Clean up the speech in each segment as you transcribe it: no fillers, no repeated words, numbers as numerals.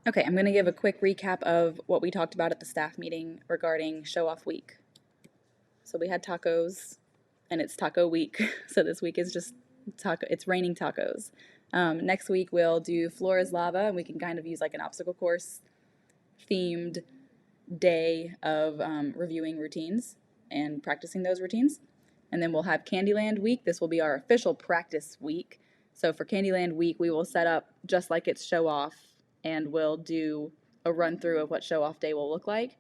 Okay, I'm going to give a quick recap of what we talked about at the staff meeting regarding show off week. So we had tacos, and it's taco week. So this week is just taco. It's raining tacos. Next week we'll do floor is lava, and we can kind of use like an obstacle course themed day of reviewing routines and practicing those routines. And then we'll have Candyland week. This will be our official practice week. So for Candyland week, we will set up just like it's show off, and we'll do a run through of what show off day will look like.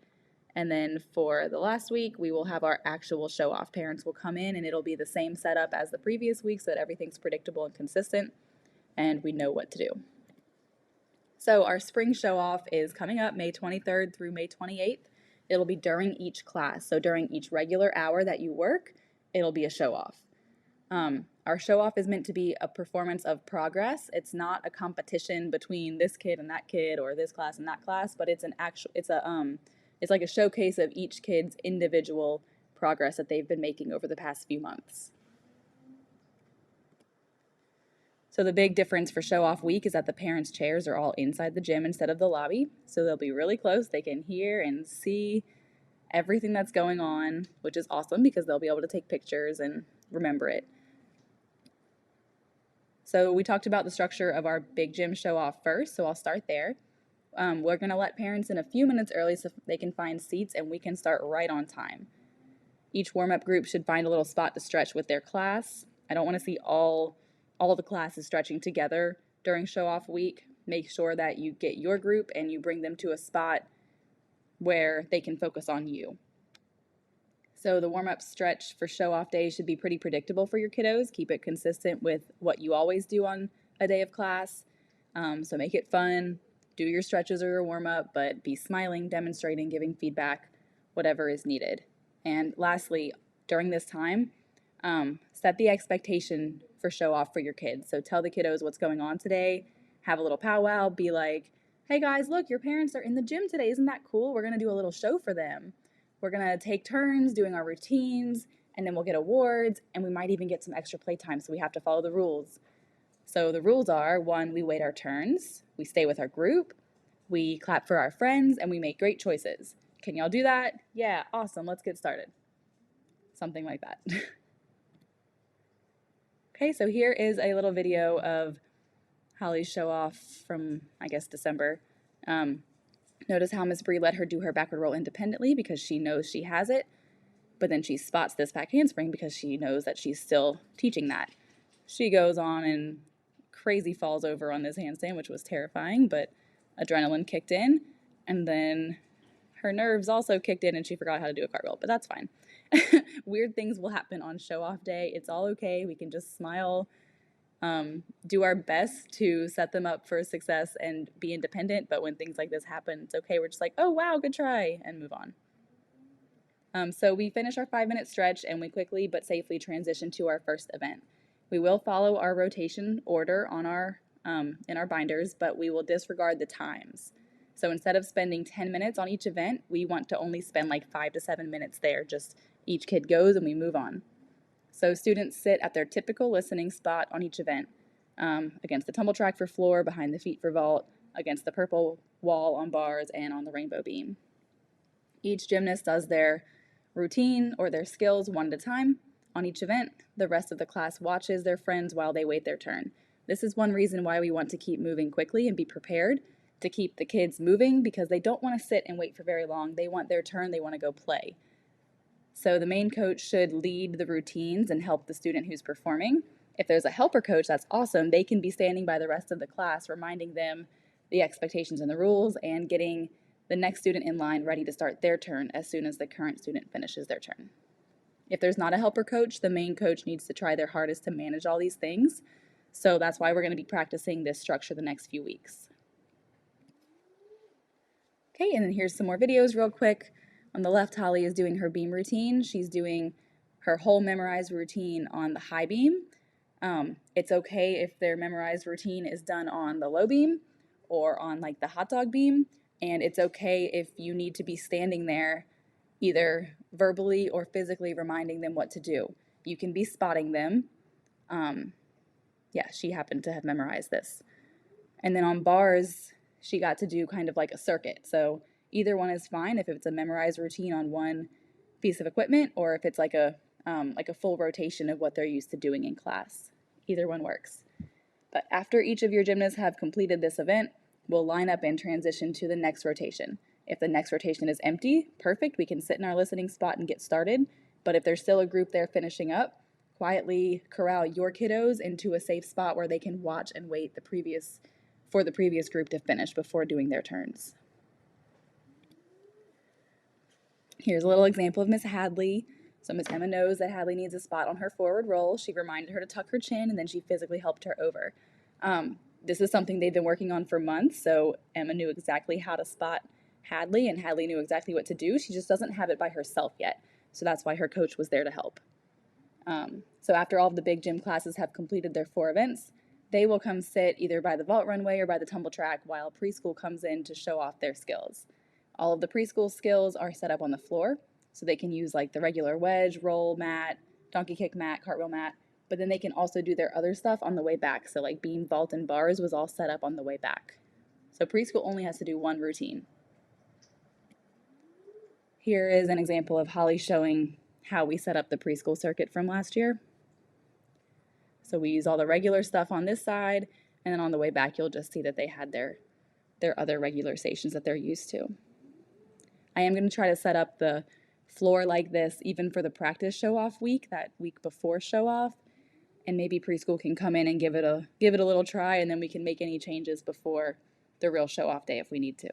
And then for the last week, we will have our actual show off. Parents will come in and it'll be the same setup as the previous week so that everything's predictable and consistent and we know what to do. So our spring show off is coming up May 23rd through May 28th. It'll be during each class. So during each regular hour that you work, it'll be a show off. Our show off is meant to be a performance of progress. It's not a competition between this kid and that kid or this class and that class, but it's like a showcase of each kid's individual progress that they've been making over the past few months. So the big difference for show off week is that the parents' chairs are all inside the gym instead of the lobby. So they'll be really close. They can hear and see everything that's going on, which is awesome because they'll be able to take pictures and remember it. So we talked about the structure of our big gym show off first, so I'll start there. We're going to let parents in a few minutes early so they can find seats and we can start right on time. Each warm-up group should find a little spot to stretch with their class. I don't want to see all the classes stretching together during show off week. Make sure that you get your group and you bring them to a spot where they can focus on you. So the warm-up stretch for show off day should be pretty predictable for your kiddos. Keep it consistent with what you always do on a day of class. So make it fun. Do your stretches or your warm-up, but be smiling, demonstrating, giving feedback, whatever is needed. And lastly, during this time, set the expectation for show off for your kids. So tell the kiddos what's going on today. Have a little powwow. Be like, hey guys, look, your parents are in the gym today. Isn't that cool? We're going to do a little show for them. We're going to take turns doing our routines, and then we'll get awards, and we might even get some extra playtime, so we have to follow the rules. So the rules are, 1, we wait our turns, we stay with our group, we clap for our friends, and we make great choices. Can y'all do that? Yeah, awesome, let's get started. Something like that. Okay, so here is a little video of Holly's show off from, I guess, December. Notice how Miss Bree let her do her backward roll independently because she knows she has it, but then she spots this back handspring because she knows that she's still teaching that. She goes on and crazy falls over on this handstand, which was terrifying, but adrenaline kicked in, and then her nerves also kicked in and she forgot how to do a cartwheel, but that's fine. Weird things will happen on show off day. It's all okay. We can just smile, do our best to set them up for success and be independent. But when things like this happen, it's okay. We're just like, oh, wow, good try, and move on. So we finish our 5-minute stretch and we quickly but safely transition to our first event. We will follow our rotation order on our in our binders, but we will disregard the times. So instead of spending 10 minutes on each event, we want to only spend like 5 to 7 minutes there. Just each kid goes and we move on. So students sit at their typical listening spot on each event, against the tumble track for floor, behind the feet for vault, against the purple wall on bars, and on the rainbow beam. Each gymnast does their routine or their skills one at a time on each event. The rest of the class watches their friends while they wait their turn. This is one reason why we want to keep moving quickly and be prepared to keep the kids moving, because they don't want to sit and wait for very long. They want their turn. They want to go play. So the main coach should lead the routines and help the student who's performing. If there's a helper coach, that's awesome. They can be standing by the rest of the class, reminding them the expectations and the rules and getting the next student in line ready to start their turn as soon as the current student finishes their turn. If there's not a helper coach, the main coach needs to try their hardest to manage all these things. So that's why we're going to be practicing this structure the next few weeks. Okay, and then here's some more videos real quick. On the left, Holly is doing her beam routine. She's doing her whole memorized routine on the high beam. It's okay if their memorized routine is done on the low beam or on like the hot dog beam. And it's okay if you need to be standing there either verbally or physically reminding them what to do. You can be spotting them. Yeah, she happened to have memorized this. And then on bars, she got to do kind of like a circuit. So either one is fine if it's a memorized routine on one piece of equipment or if it's like a full rotation of what they're used to doing in class. Either one works. But after each of your gymnasts have completed this event, we'll line up and transition to the next rotation. If the next rotation is empty, perfect, we can sit in our listening spot and get started. But if there's still a group there finishing up, quietly corral your kiddos into a safe spot where they can watch and wait for the previous group to finish before doing their turns. Here's a little example of Miss Hadley. So Miss Emma knows that Hadley needs a spot on her forward roll. She reminded her to tuck her chin, and then she physically helped her over. This is something they've been working on for months, so Emma knew exactly how to spot Hadley, and Hadley knew exactly what to do. She just doesn't have it by herself yet, so that's why her coach was there to help. So after all of the big gym classes have completed their 4 events, they will come sit either by the vault runway or by the tumble track while preschool comes in to show off their skills. All of the preschool skills are set up on the floor, so they can use like the regular wedge, roll mat, donkey kick mat, cartwheel mat, but then they can also do their other stuff on the way back. So like beam, vault, and bars was all set up on the way back. So preschool only has to do one routine. Here is an example of Holly showing how we set up the preschool circuit from last year. So we use all the regular stuff on this side, and then on the way back you'll just see that they had their other regular stations that they're used to. I am going to try to set up the floor like this even for the practice show-off week, that week before show-off, and maybe preschool can come in and give it a little try, and then we can make any changes before the real show-off day if we need to.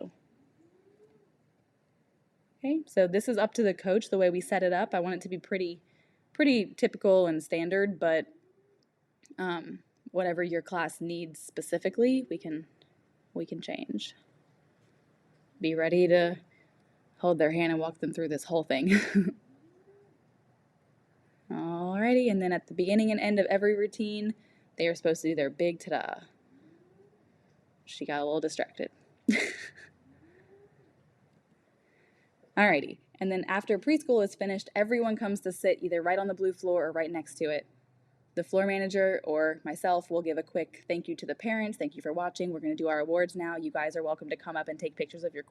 Okay, so this is up to the coach the way we set it up. I want it to be pretty typical and standard, but whatever your class needs specifically, we can change. Be ready to hold their hand and walk them through this whole thing. Alrighty, and then at the beginning and end of every routine, they are supposed to do their big ta-da. She got a little distracted. Alrighty, and then after preschool is finished, everyone comes to sit either right on the blue floor or right next to it. The floor manager or myself will give a quick thank you to the parents. Thank you for watching. We're going to do our awards now. You guys are welcome to come up and take pictures of your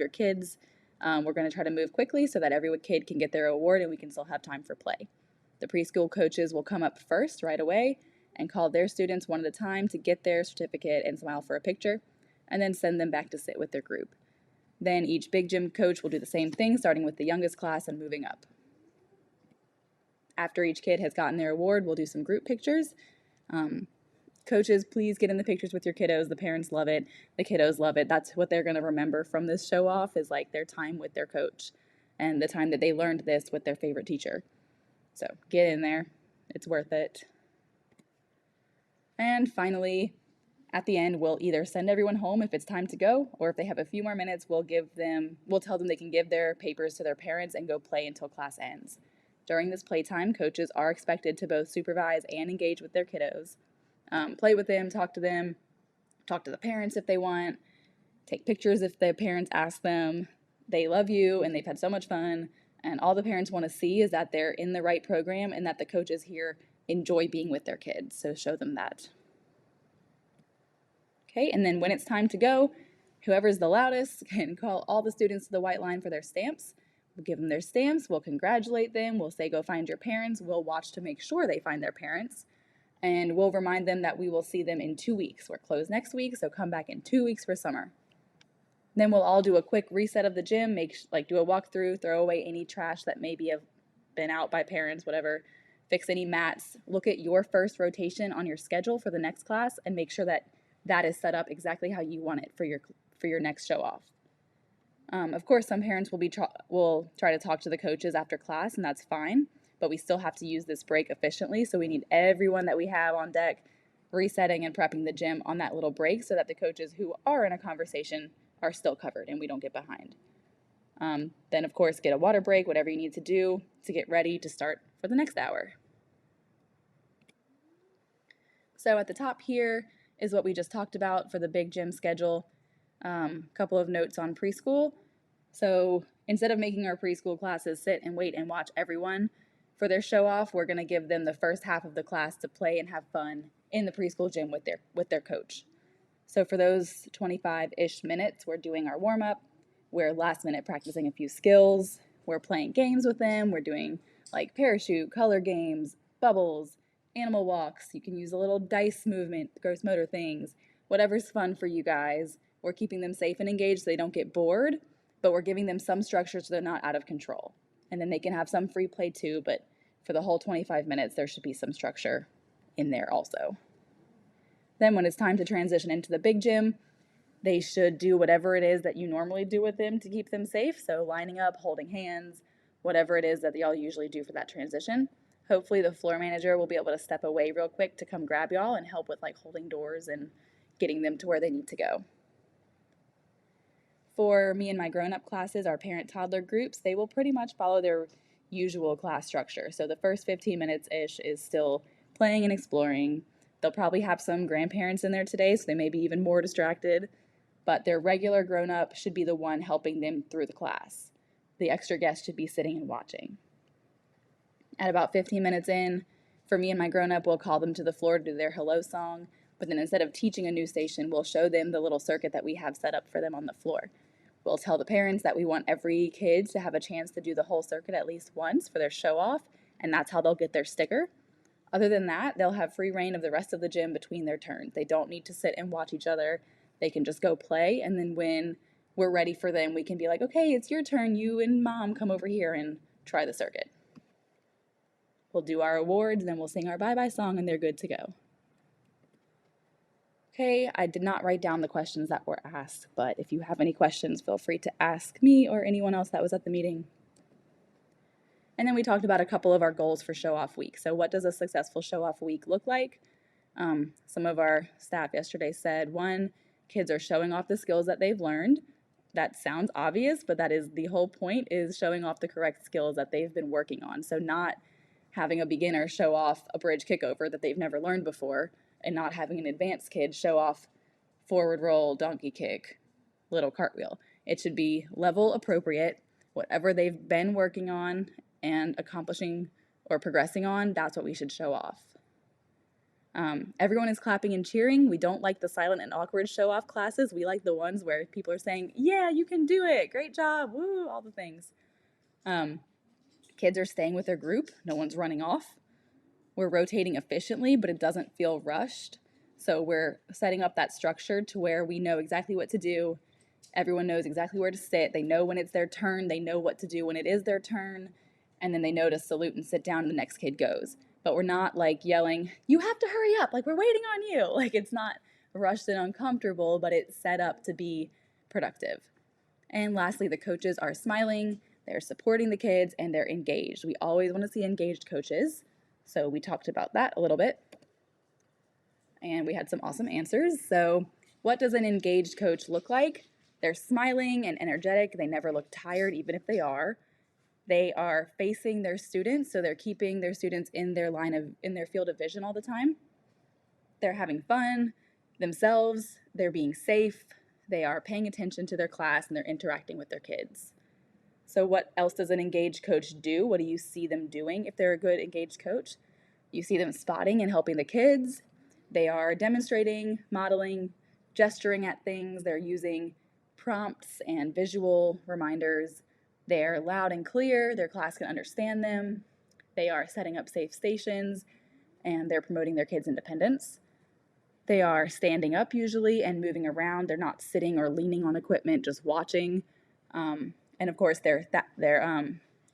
kids. We're going to try to move quickly so that every kid can get their award and we can still have time for play. The preschool coaches will come up first right away and call their students one at a time to get their certificate and smile for a picture, and then send them back to sit with their group. Then each big gym coach will do the same thing, starting with the youngest class and moving up. After each kid has gotten their award, we'll do some group pictures. Coaches, please get in the pictures with your kiddos. The parents love it. The kiddos love it. That's what they're going to remember from this show off, is like their time with their coach and the time that they learned this with their favorite teacher. So get in there. It's worth it. And finally, at the end, we'll either send everyone home if it's time to go, or if they have a few more minutes, we'll tell them they can give their papers to their parents and go play until class ends. During this playtime, coaches are expected to both supervise and engage with their kiddos. Play with them, talk to the parents if they want, take pictures if the parents ask them. They love you and they've had so much fun, and all the parents want to see is that they're in the right program and that the coaches here enjoy being with their kids, so show them that. Okay, and then when it's time to go, whoever's the loudest can call all the students to the white line for their stamps. We'll give them their stamps, we'll congratulate them, we'll say go find your parents, we'll watch to make sure they find their parents, and we'll remind them that we will see them in 2 weeks. We're closed next week, so come back in 2 weeks for summer. Then we'll all do a quick reset of the gym, do a walkthrough, throw away any trash that maybe have been out by parents, whatever, fix any mats, look at your first rotation on your schedule for the next class, and make sure that that is set up exactly how you want it for your next show off. Of course, some parents will try to talk to the coaches after class, and that's fine, but we still have to use this break efficiently, so we need everyone that we have on deck resetting and prepping the gym on that little break so that the coaches who are in a conversation are still covered and we don't get behind. Then, of course, get a water break, whatever you need to do to get ready to start for the next hour. So at the top here is what we just talked about for the big gym schedule. Couple of notes on preschool. So instead of making our preschool classes sit and wait and watch everyone for their show off, we're going to give them the first half of the class to play and have fun in the preschool gym with their coach. So for those 25-ish minutes, we're doing our warm-up, we're last minute practicing a few skills, we're playing games with them, we're doing like parachute, color games, bubbles, animal walks. You can use a little dice movement, gross motor things, whatever's fun for you guys. We're keeping them safe and engaged so they don't get bored, but we're giving them some structure so they're not out of control. And then they can have some free play too, but for the whole 25 minutes, there should be some structure in there also. Then when it's time to transition into the big gym, they should do whatever it is that you normally do with them to keep them safe. So lining up, holding hands, whatever it is that y'all usually do for that transition. Hopefully the floor manager will be able to step away real quick to come grab y'all and help with like holding doors and getting them to where they need to go. For me and my grown-up classes, our parent-toddler groups, they will pretty much follow their usual class structure. So the first 15 minutes-ish is still playing and exploring. They'll probably have some grandparents in there today, so they may be even more distracted, but their regular grown-up should be the one helping them through the class. The extra guest should be sitting and watching. At about 15 minutes in, for me and my grown-up, we'll call them to the floor to do their hello song, but then instead of teaching a new station, we'll show them the little circuit that we have set up for them on the floor. We'll tell the parents that we want every kid to have a chance to do the whole circuit at least once for their show-off, and that's how they'll get their sticker. Other than that, they'll have free reign of the rest of the gym between their turns. They don't need to sit and watch each other. They can just go play, and then when we're ready for them, we can be like, okay, it's your turn. You and mom come over here and try the circuit. We'll do our awards, then we'll sing our bye-bye song, and they're good to go. Okay, I did not write down the questions that were asked, but if you have any questions, feel free to ask me or anyone else that was at the meeting. And then we talked about a couple of our goals for show-off week. So what does a successful show-off week look like? Some of our staff yesterday said, 1, kids are showing off the skills that they've learned. That sounds obvious, but that is the whole point, is showing off the correct skills that they've been working on. So not having a beginner show off a bridge kickover that they've never learned before, and not having an advanced kid show off forward roll, donkey kick, little cartwheel. It should be level appropriate. Whatever they've been working on and accomplishing or progressing on, that's what we should show off. Everyone is clapping and cheering. We don't like the silent and awkward show-off classes. We like the ones where people are saying, yeah, you can do it, great job, woo, all the things. Kids are staying with their group. No one's running off. We're rotating efficiently, but it doesn't feel rushed. So we're setting up that structure to where we know exactly what to do. Everyone knows exactly where to sit. They know when it's their turn. They know what to do when it is their turn. And then they know to salute and sit down and the next kid goes. But we're not like yelling, you have to hurry up, like we're waiting on you. Like it's not rushed and uncomfortable, but it's set up to be productive. And lastly, the coaches are smiling, they're supporting the kids, and they're engaged. We always want to see engaged coaches. So we talked about that a little bit. And we had some awesome answers. So what does an engaged coach look like? They're smiling and energetic. They never look tired, even if they are. They are facing their students, so they're keeping their students in their field of vision all the time. They're having fun themselves. They're being safe. They are paying attention to their class, and they're interacting with their kids. So what else does an engaged coach do? What do you see them doing if they're a good engaged coach? You see them spotting and helping the kids. They are demonstrating, modeling, gesturing at things. They're using prompts and visual reminders. They're loud and clear. Their class can understand them. They are setting up safe stations, and they're promoting their kids' independence. They are standing up usually and moving around. They're not sitting or leaning on equipment, just watching. And of course, they're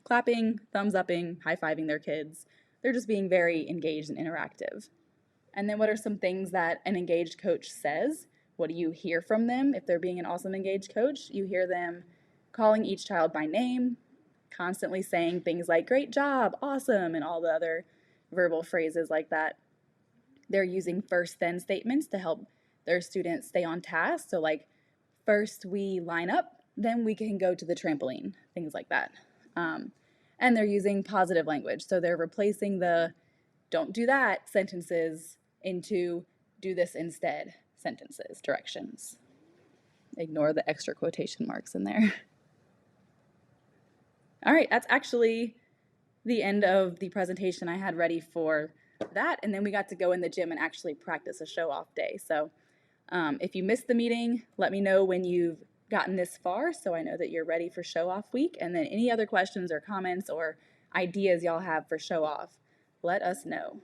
clapping, thumbs upping, high-fiving their kids. They're just being very engaged and interactive. And then what are some things that an engaged coach says? What do you hear from them if they're being an awesome engaged coach? You hear them calling each child by name, constantly saying things like great job, awesome, and all the other verbal phrases like that. They're using first then statements to help their students stay on task. So like first we line up, then we can go to the trampoline, things like that. And they're using positive language. So they're replacing the don't do that sentences into do this instead sentences, directions. Ignore the extra quotation marks in there. All right, that's actually the end of the presentation I had ready for that. And then we got to go in the gym and actually practice a show-off day. So If you missed the meeting, let me know when you've gotten this far so I know that you're ready for show off week. And then any other questions or comments or ideas y'all have for show off, let us know.